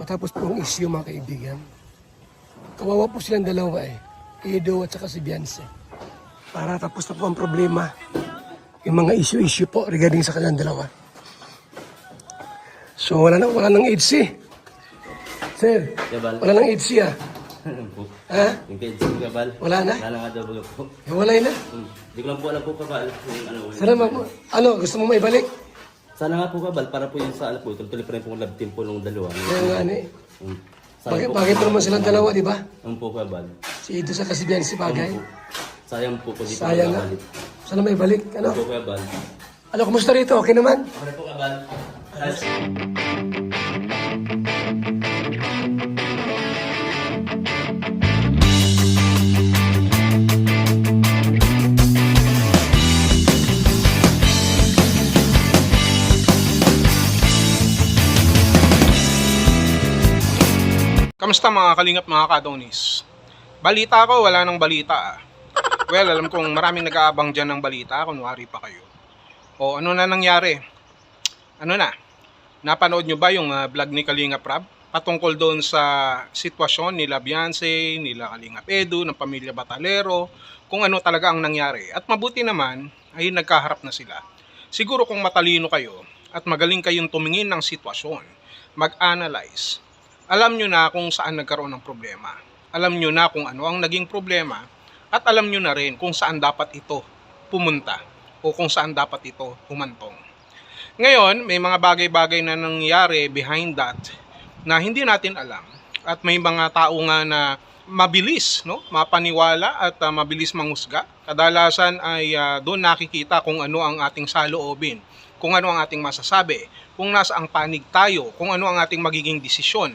Matapos pong issue mga kaibigan. Kawawa po silang dalawa Edo at saka si Beyonce. Para tapos na po ang problema. Yung mga issue po regarding sa kanilang dalawa. So wala nang AIDS Sir, Gabal. wala nang AIDS Ha? Yung kay Jim Gabal. Wala na? Wala na nga daw po. Hiwalay na? Hindi ko lang po alam po Kabal. Yung ano. Sana gusto mo maibalik? Sana nga po Kabal para po yung sa po. Tuloy pa rin po love team po nung dalawa. Kaya nga Sayang bakit naman silang dalawa, di ba? Ang po Kabal. Si Edo sa kasi Beyonce bagay. Sayang po po dito. Sayang nga. Sana maibalik. Ang po Kabal. Ano, kumusta rito? Okay naman? Okay po Kabal. Kamusta mga kalingap, mga kadonis? Balita ko, wala nang balita. Well, alam kong maraming nag-aabang dyan ng balita, kunwari pa kayo. O ano na nangyari? Ano na? Napanood nyo ba yung vlog ni Kalingap Rab? Patungkol doon sa sitwasyon nila Beyonce, nila Kalingap Edo, ng pamilya Batalero, kung ano talaga ang nangyari. At mabuti naman ay nagkaharap na sila. Siguro kung matalino kayo at magaling kayong tumingin ng sitwasyon, mag-analyze, alam nyo na kung saan nagkaroon ng problema. Alam nyo na kung ano ang naging problema at alam nyo na rin kung saan dapat ito pumunta o kung saan dapat ito humantong. Ngayon, may mga bagay-bagay na nangyari behind that na hindi natin alam at may mga tao nga na mabilis mapaniwala at mabilis manghusga. Kadalasan ay doon nakikita kung ano ang ating saloobin, kung ano ang ating masasabi, kung nasa ang panig tayo, kung ano ang ating magiging desisyon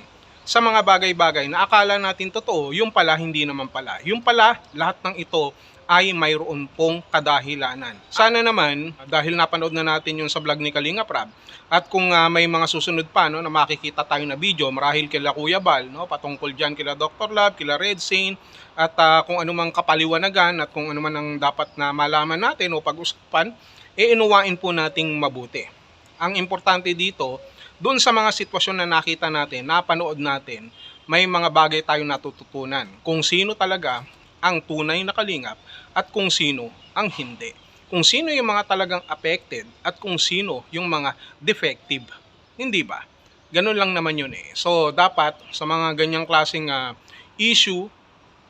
sa mga bagay-bagay na akala natin totoo, yung pala hindi naman pala. Yung pala, lahat ng ito ay mayroon pong kadahilanan. Sana naman, dahil napanood na natin yung sa vlog ni Kalingap Rab, at kung may mga susunod pa na makikita tayo na video, marahil kila Kuya Bal, patungkol dyan kila Dr. Love, kila Red Saint, at kung ano mang kapaliwanagan at kung ano man ang dapat na malaman natin o pag-usapan, inuwain po nating mabuti. Ang importante dito, doon sa mga sitwasyon na nakita natin, napanood natin, may mga bagay tayong natututunan. Kung sino talaga ang tunay na kalingap at kung sino ang hindi. Kung sino yung mga talagang affected at kung sino yung mga defective. Hindi ba? Ganun lang naman yun . So, dapat sa mga ganyang klaseng issue,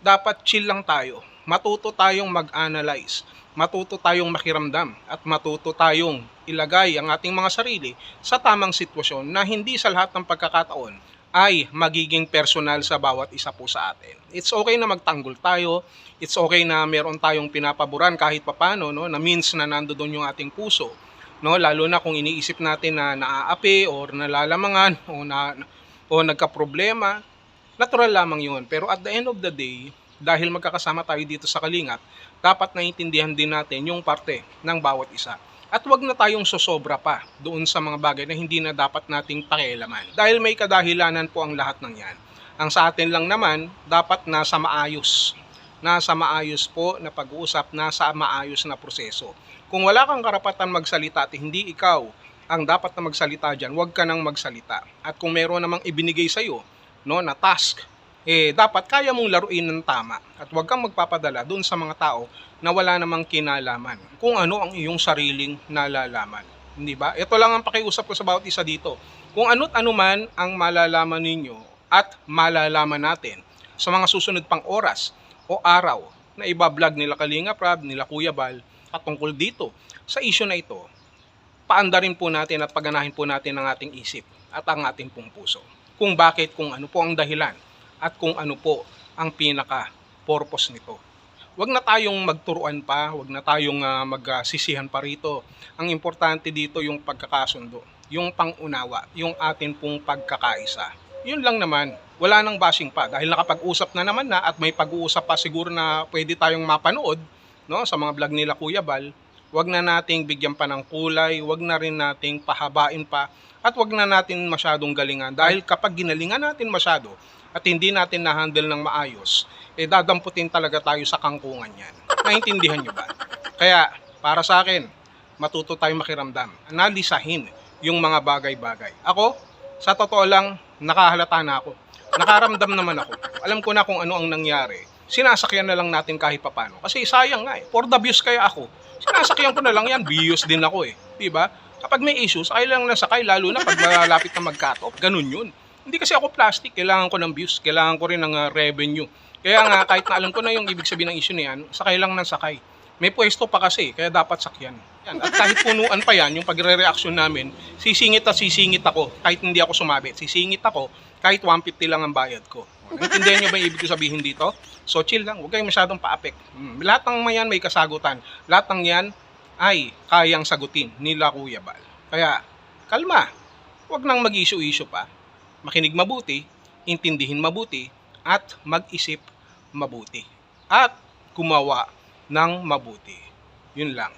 dapat chill lang tayo. Matuto tayong mag-analyze. Matuto tayong makiramdam at matuto tayong ilagay ang ating mga sarili sa tamang sitwasyon na hindi sa lahat ng pagkakataon ay magiging personal sa bawat isa po sa atin. It's okay na magtanggol tayo, it's okay na meron tayong pinapaboran kahit papano, na means na nandoon yung ating puso. Lalo na kung iniisip natin na naaapi or nalalamangan o nagka-problema, natural lamang yun. Pero at the end of the day, dahil magkakasama tayo dito sa Kalingap, dapat naiintindihan din natin yung parte ng bawat isa. At wag na tayong sosobra pa doon sa mga bagay na hindi na dapat nating pakialaman. Dahil may kadahilanan po ang lahat ng yan. Ang sa atin lang naman, dapat nasa maayos. Nasa maayos po na pag-uusap, nasa maayos na proseso. Kung wala kang karapatan magsalita at hindi ikaw ang dapat na magsalita dyan, wag ka nang magsalita. At kung meron namang ibinigay sa'yo na task, dapat kaya mong laruin ng tama at huwag kang magpapadala doon sa mga tao na wala namang kinalaman kung ano ang iyong sariling nalalaman. Hindi ba? Ito lang ang pakiusap ko sa bawat isa dito. Kung ano't ano man ang malalaman ninyo at malalaman natin sa mga susunod pang oras o araw na iba-vlog nila Kalingap Rab, nila Kuya Bal patungkol dito sa issue na ito, paandarin po natin at paganahin po natin ang ating isip at ang ating pong puso. Kung bakit, kung ano po ang dahilan at kung ano po ang pinaka-purpose nito. Huwag na tayong magturuan pa, huwag na tayong magsisihan pa rito. Ang importante dito yung pagkakasundo, yung pangunawa, yung atin pong pagkakaisa. Yun lang naman, wala nang bashing pa dahil nakapag-usap na naman na at may pag-uusap pa siguro na pwede tayong mapanood sa mga vlog nila Kuya Bal. Huwag na nating bigyan pa ng kulay, huwag na rin nating pahabain pa at huwag na natin masyadong galingan dahil kapag ginalingan natin masyado, at hindi natin na-handle ng maayos, dadamputin talaga tayo sa kangkungan yan. Naintindihan nyo ba? Kaya, para sa akin, matuto tayong makiramdam. Analisahin yung mga bagay-bagay. Ako, sa totoo lang, nakahalata na ako. Nakaramdam naman ako. Alam ko na kung ano ang nangyari. Sinasakyan na lang natin kahit papano. Kasi sayang nga eh. For the views kaya ako. Sinasakyan ko na lang yan. Views din ako eh. Diba? Kapag may issues, sakay lang na sakay. Lalo na pag malapit na mag-cut off. Ganun yun. Hindi kasi ako plastic. Kailangan ko ng views. Kailangan ko rin ng revenue. Kaya nga, kahit na alam ko na yung ibig sabihin ng issue na yan, sakay lang ng sakay. May pwesto pa kasi, kaya dapat sakyan. Yan. At kahit punuan pa yan, yung pagre-reaction namin, sisingit at sisingit ako, kahit hindi ako sumabit. Sisingit ako, kahit 150 lang ang bayad ko. Naintindihan nyo ba yung ibig ko sabihin dito? So chill lang, huwag kayong masyadong pa-apek. Lahat ng mayan may kasagutan. Lahat ng yan ay kayang sagutin nila Kuya Bal. Kaya, kalma. Huwag nang mag-issue-issue pa. Makinig mabuti, intindihin mabuti, at mag-isip mabuti. At gumawa ng mabuti. Yun lang.